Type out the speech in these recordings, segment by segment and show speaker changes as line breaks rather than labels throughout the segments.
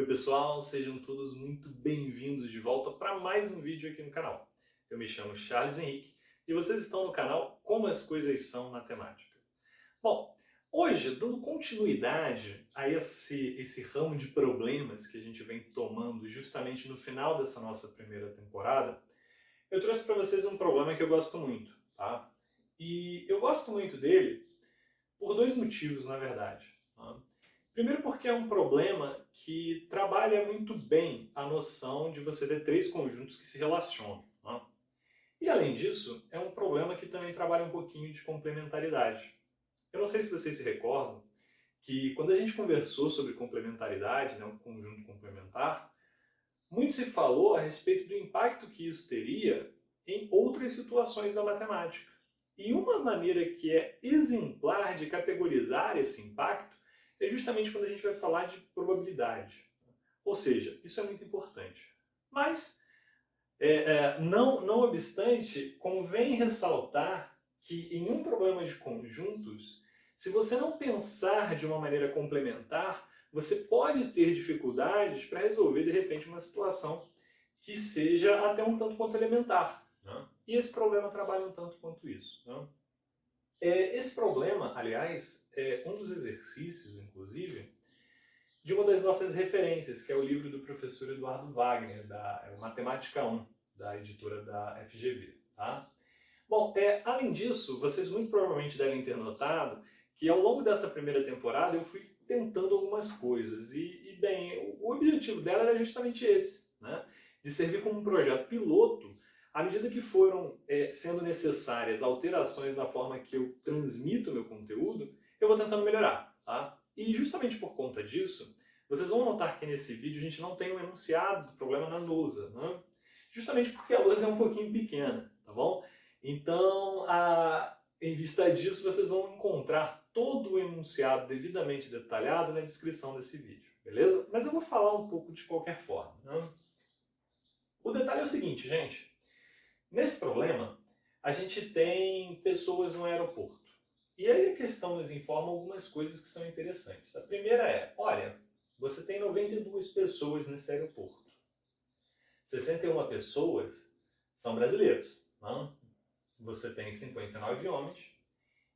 Oi pessoal, sejam todos muito bem-vindos de volta para mais um vídeo aqui no canal. Eu me chamo Charles Henrique e vocês estão no canal Como as Coisas São Matemática. Bom, hoje, dando continuidade a esse ramo de problemas que a gente vem tomando justamente no final dessa nossa primeira temporada, eu trouxe para vocês um problema que eu gosto muito, tá? E eu gosto muito dele por dois motivos, na verdade. Tá? Primeiro porque é um problema que trabalha muito bem a noção de você ter três conjuntos que se relacionam. Né? E além disso, é um problema que também trabalha um pouquinho de complementaridade. Eu não sei se vocês se recordam que quando a gente conversou sobre complementaridade, né, um conjunto complementar, muito se falou a respeito do impacto que isso teria em outras situações da matemática. E uma maneira que é exemplar de categorizar esse impacto é justamente quando a gente vai falar de probabilidade. Ou seja, isso é muito importante. Mas, não obstante, convém ressaltar que em um problema de conjuntos, se você não pensar de uma maneira complementar, você pode ter dificuldades para resolver, de repente, uma situação que seja até um tanto quanto elementar. Né? E esse problema trabalha um tanto quanto isso. Né? Esse problema, aliás, é um dos exercícios, inclusive, de uma das nossas referências, que é o livro do professor Eduardo Wagner, da Matemática 1, da editora da FGV. Tá? Bom, além disso, vocês muito provavelmente devem ter notado que ao longo dessa primeira temporada eu fui tentando algumas coisas. Bem, o objetivo dela era justamente esse, né? De servir como um projeto piloto à medida que foram sendo necessárias alterações na forma que eu transmito o meu conteúdo, eu vou tentando melhorar. Tá? E justamente por conta disso, vocês vão notar que nesse vídeo a gente não tem um enunciado do problema na lousa, né? Justamente porque a lousa é um pouquinho pequena, tá bom? Então, em vista disso, vocês vão encontrar todo o enunciado devidamente detalhado na descrição desse vídeo, beleza? Mas eu vou falar um pouco de qualquer forma. Né? O detalhe é o seguinte, gente. Nesse problema, a gente tem pessoas no aeroporto. E aí a questão nos informa algumas coisas que são interessantes. A primeira é, olha, você tem 92 pessoas nesse aeroporto. 61 pessoas são brasileiros. Não? Você tem 59 homens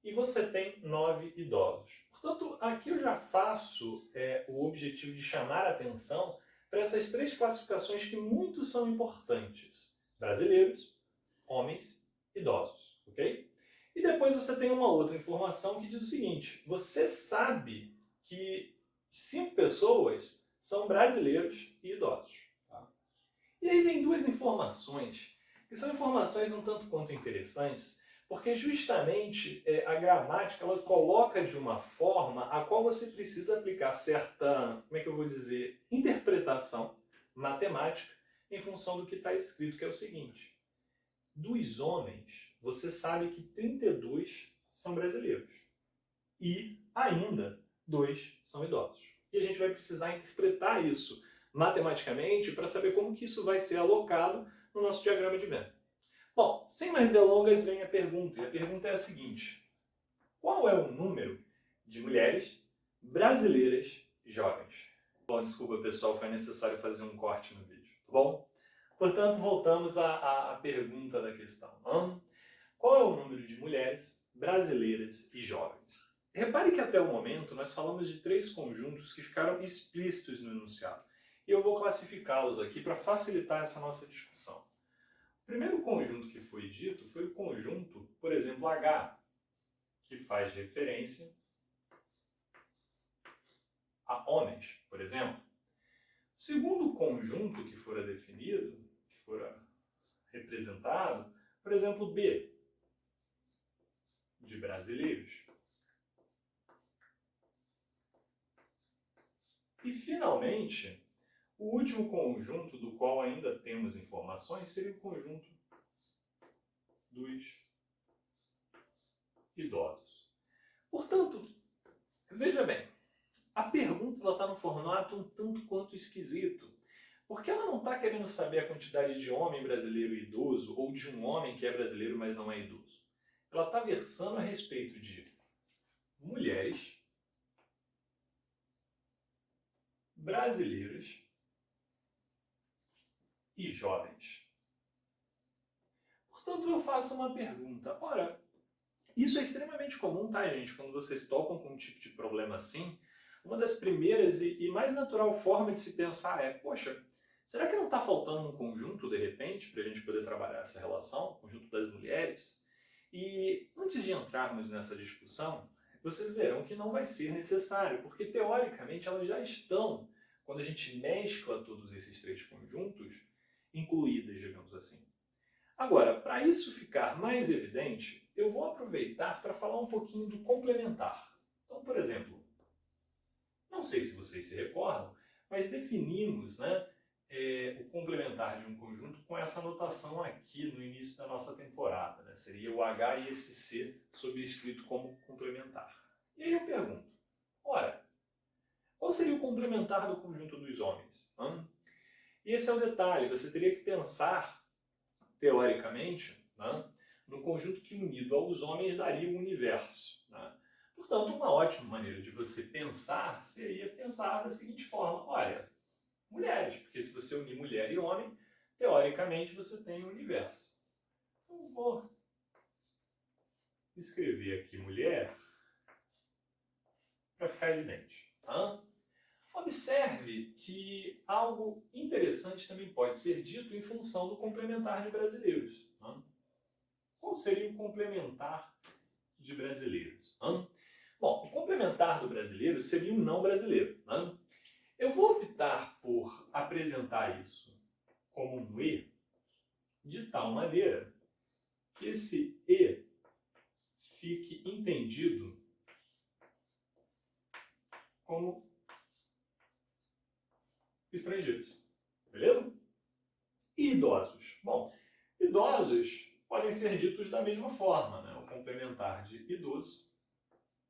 e você tem 9 idosos. Portanto, aqui eu já faço o objetivo de chamar a atenção para essas três classificações que muito são importantes. Brasileiros, homens, idosos. Ok? E depois você tem uma outra informação que diz o seguinte, você sabe que 5 pessoas são brasileiros e idosos. Tá? E aí vem duas informações, que são informações um tanto quanto interessantes, porque justamente a gramática ela coloca de uma forma a qual você precisa aplicar certa, como é que eu vou dizer, interpretação matemática em função do que está escrito, que é o seguinte. Dos homens, você sabe que 32 são brasileiros e ainda 2 são idosos. E a gente vai precisar interpretar isso matematicamente para saber como que isso vai ser alocado no nosso diagrama de Venn. Bom, sem mais delongas vem a pergunta, e a pergunta é a seguinte. Qual é o número de mulheres brasileiras jovens? Bom, desculpa pessoal, foi necessário fazer um corte no vídeo, tá bom? Portanto, voltamos à pergunta da questão. Qual é o número de mulheres brasileiras e jovens? Repare que até o momento nós falamos de três conjuntos que ficaram explícitos no enunciado. E eu vou classificá-los aqui para facilitar essa nossa discussão. O primeiro conjunto que foi dito foi o conjunto, por exemplo, H, que faz referência a homens, por exemplo. O segundo conjunto que fora definido, que fora representado, por exemplo, B, de brasileiros. E, finalmente, o último conjunto do qual ainda temos informações seria o conjunto dos idosos. Portanto, veja bem, a pergunta está no formato um tanto quanto esquisito, porque ela não está querendo saber a quantidade de homem brasileiro e idoso ou de um homem que é brasileiro, mas não é idoso. Ela está versando a respeito de mulheres brasileiras e jovens. Portanto, eu faço uma pergunta. Ora, isso é extremamente comum, tá, gente? Quando vocês tocam com um tipo de problema assim, uma das primeiras e mais natural forma de se pensar é, poxa, será que não está faltando um conjunto, de repente, para a gente poder trabalhar essa relação, o conjunto das mulheres? E antes de entrarmos nessa discussão, vocês verão que não vai ser necessário, porque teoricamente elas já estão, quando a gente mescla todos esses três conjuntos, incluídas, digamos assim. Agora, para isso ficar mais evidente, eu vou aproveitar para falar um pouquinho do complementar. Então, por exemplo, não sei se vocês se recordam, mas definimos, né, o complementar de um conjunto com essa notação aqui no início da nossa temporada. Né? Seria o H e esse C subscrito como complementar. E aí eu pergunto, ora, qual seria o complementar do conjunto dos homens? E esse é o detalhe, você teria que pensar, teoricamente, né, no conjunto que unido aos homens daria o universo. Né? Portanto, uma ótima maneira de você pensar seria pensar da seguinte forma, olha, mulheres, porque se você unir mulher e homem, teoricamente você tem o universo. Então vou escrever aqui mulher para ficar evidente. Tá? Observe que algo interessante também pode ser dito em função do complementar de brasileiros. Tá? Qual seria o complementar de brasileiros? Tá? Bom, o complementar do brasileiro seria o não brasileiro. Tá? Eu vou optar por apresentar isso como um E, de tal maneira que esse E fique entendido como estrangeiros. Beleza? E idosos? Bom, idosos podem ser ditos da mesma forma. Né? O complementar de idoso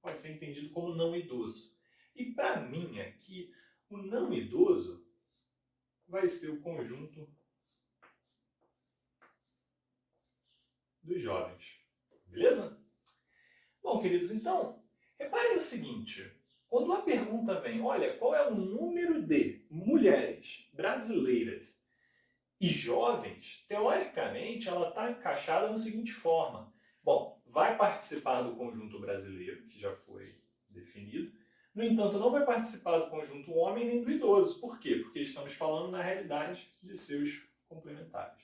pode ser entendido como não idoso. E para mim aqui, o não idoso vai ser o conjunto dos jovens. Beleza? Bom, queridos, então, reparem o seguinte. Quando a pergunta vem, olha, qual é o número de mulheres brasileiras e jovens, teoricamente ela está encaixada da seguinte forma. Bom, vai participar do conjunto brasileiro, que já foi definido. No entanto, não vai participar do conjunto homem nem do idoso. Por quê? Porque estamos falando na realidade de seus complementares.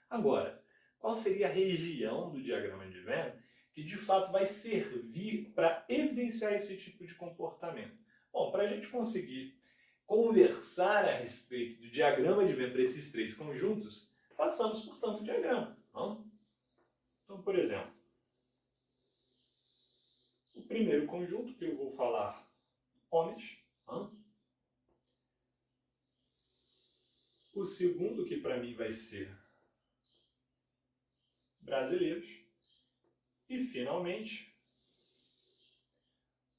Agora, qual seria a região do diagrama de Venn que de fato vai servir para evidenciar esse tipo de comportamento? Bom, para a gente conseguir conversar a respeito do diagrama de Venn para esses três conjuntos, façamos, portanto, o diagrama. Não? Então, por exemplo, o primeiro conjunto que eu vou falar, homens. Não? O segundo, que para mim vai ser brasileiros. E, finalmente,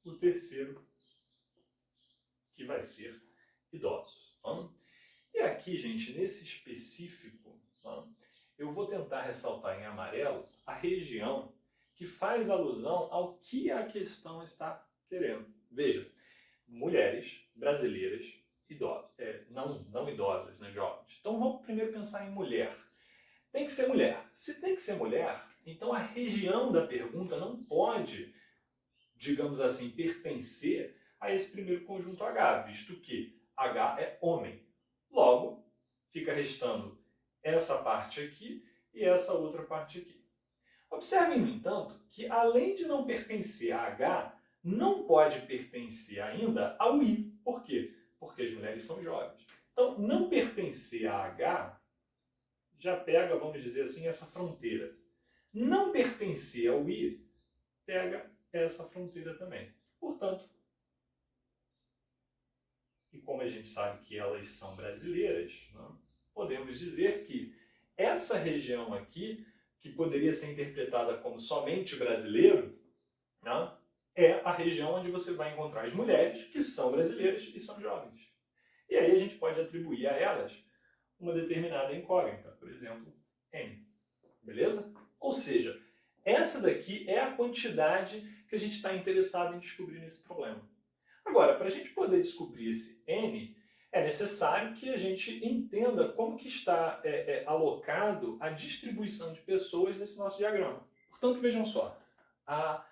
o terceiro, que vai ser idosos. Tá? E aqui, gente, nesse específico, tá? Eu vou tentar ressaltar em amarelo a região que faz alusão ao que a questão está querendo. Veja, mulheres brasileiras idosas, não idosas, né, jovens. Então vamos primeiro pensar em mulher. Tem que ser mulher. Se tem que ser mulher, então a região da pergunta não pode, digamos assim, pertencer a esse primeiro conjunto H, visto que H é homem. Logo, fica restando essa parte aqui e essa outra parte aqui. Observem, no entanto, que além de não pertencer a H, não pode pertencer ainda ao I. Por quê? Porque as mulheres são jovens. Então, não pertencer a H já pega, vamos dizer assim, essa fronteira. Não pertencer ao I pega essa fronteira também. Portanto, e como a gente sabe que elas são brasileiras, né, podemos dizer que essa região aqui, que poderia ser interpretada como somente brasileiro, né, é a região onde você vai encontrar as mulheres que são brasileiras e são jovens. E aí a gente pode atribuir a elas uma determinada incógnita, por exemplo, N. Beleza? Ou seja, essa daqui é a quantidade que a gente está interessado em descobrir nesse problema. Agora, para a gente poder descobrir esse N, é necessário que a gente entenda como que está alocado a distribuição de pessoas nesse nosso diagrama. Portanto, vejam só, a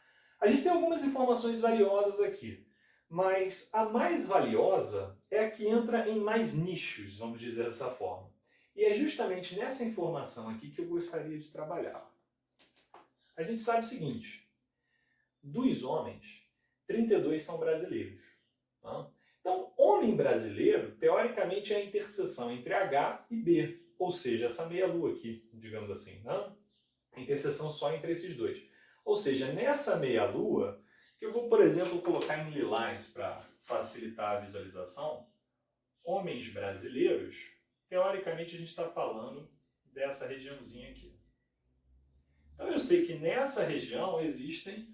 gente tem algumas informações valiosas aqui, mas a mais valiosa é a que entra em mais nichos, vamos dizer dessa forma. E é justamente nessa informação aqui que eu gostaria de trabalhar. A gente sabe o seguinte, dos homens, 32 são brasileiros. Tá? Então, homem brasileiro, teoricamente, é a interseção entre H e B, ou seja, essa meia-lua aqui, digamos assim. Né? A interseção só entre esses dois. Ou seja, nessa meia-lua, que eu vou, por exemplo, colocar em lilás para facilitar a visualização, homens brasileiros, teoricamente a gente está falando dessa regiãozinha aqui. Então eu sei que nessa região existem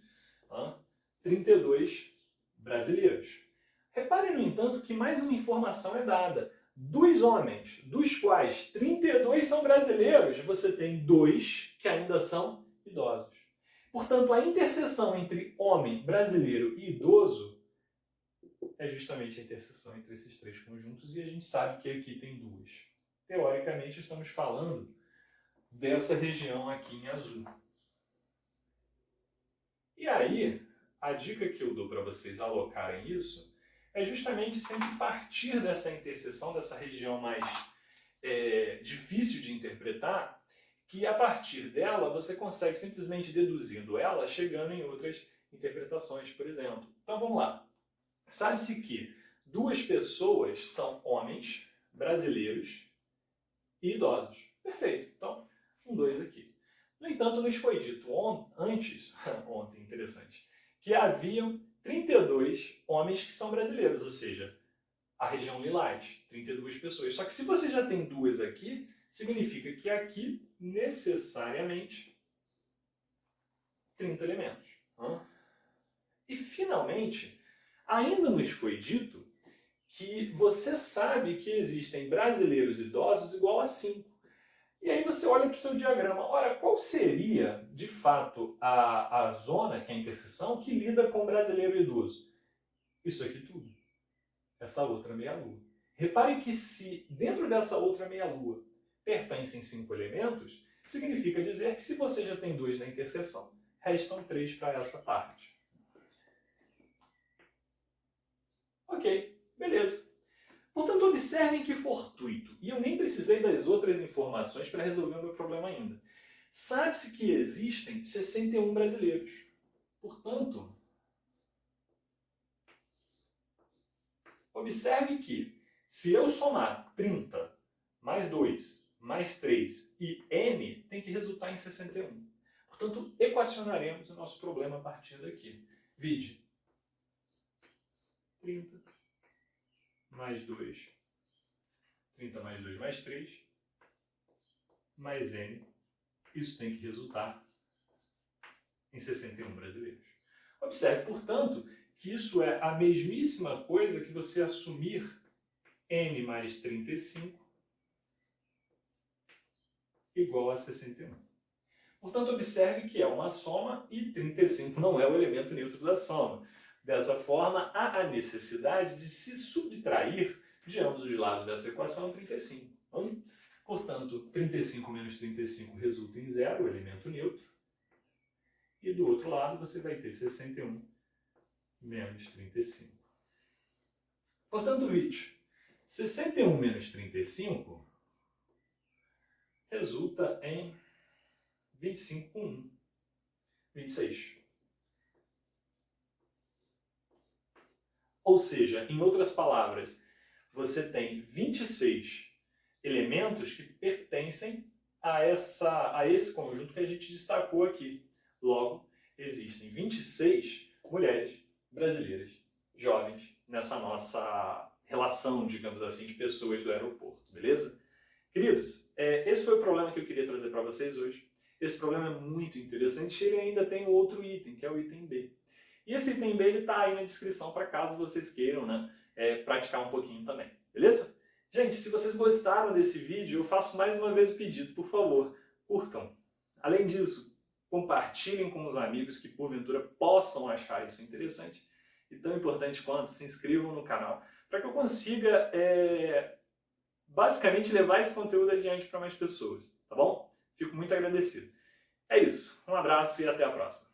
32 brasileiros. Reparem, no entanto, que mais uma informação é dada. Dos homens, dos quais 32 são brasileiros, você tem 2 que ainda são idosos. Portanto, a interseção entre homem, brasileiro e idoso é justamente a interseção entre esses três conjuntos, e a gente sabe que aqui tem 2. Teoricamente, estamos falando dessa região aqui em azul. E aí, a dica que eu dou para vocês alocarem isso é justamente sempre partir dessa interseção, dessa região mais difícil de interpretar, que a partir dela você consegue simplesmente deduzindo ela, chegando em outras interpretações, por exemplo. Então vamos lá. Sabe-se que 2 pessoas são homens, brasileiros e idosos. Perfeito. Então, 2 aqui. No entanto, nos foi dito ontem, interessante, que haviam 32 homens que são brasileiros, ou seja, a região lilás, 32 pessoas. Só que se você já tem 2 aqui, significa que aqui, necessariamente, 30 elementos. E, finalmente, ainda nos foi dito que você sabe que existem brasileiros idosos igual a 5. E aí você olha para o seu diagrama. Ora, qual seria, de fato, a zona, que é a interseção, que lida com brasileiro e idoso? Isso aqui tudo. Essa outra meia-lua. Repare que se dentro dessa outra meia-lua pertencem 5 elementos, significa dizer que se você já tem 2 na interseção, restam 3 para essa parte. Ok, beleza. Portanto, observem que fortuito, e eu nem precisei das outras informações para resolver o meu problema ainda. Sabe-se que existem 61 brasileiros. Portanto, observe que se eu somar 30 mais 2 mais 3 e n, tem que resultar em 61. Portanto, equacionaremos o nosso problema a partir daqui. Vide 30 mais 2, 30 mais 2 mais 3, mais n. Isso tem que resultar em 61 brasileiros. Observe, portanto, que isso é a mesmíssima coisa que você assumir n mais 35 igual a 61. Portanto, observe que é uma soma e 35 não é o elemento neutro da soma. Dessa forma, há a necessidade de se subtrair de ambos os lados dessa equação 35. Portanto, 35 menos 35 resulta em 0, o elemento neutro. E do outro lado você vai ter 61 menos 35. Portanto, vídeo, 61 menos 35 resulta em 25 com 1, 26. Ou seja, em outras palavras, você tem 26 elementos que pertencem a esse conjunto que a gente destacou aqui. Logo, existem 26 mulheres brasileiras, jovens, nessa nossa relação, digamos assim, de pessoas do aeroporto, beleza? Queridos, esse foi o problema que eu queria trazer para vocês hoje. Esse problema é muito interessante e ele ainda tem outro item, que é o item B. E esse item B está aí na descrição para caso vocês queiram, né, praticar um pouquinho também, beleza? Gente, se vocês gostaram desse vídeo, eu faço mais uma vez o pedido, por favor, curtam. Além disso, compartilhem com os amigos que porventura possam achar isso interessante. E tão importante quanto, se inscrevam no canal para que eu consiga basicamente levar esse conteúdo adiante para mais pessoas, tá bom? Fico muito agradecido. É isso, um abraço e até a próxima.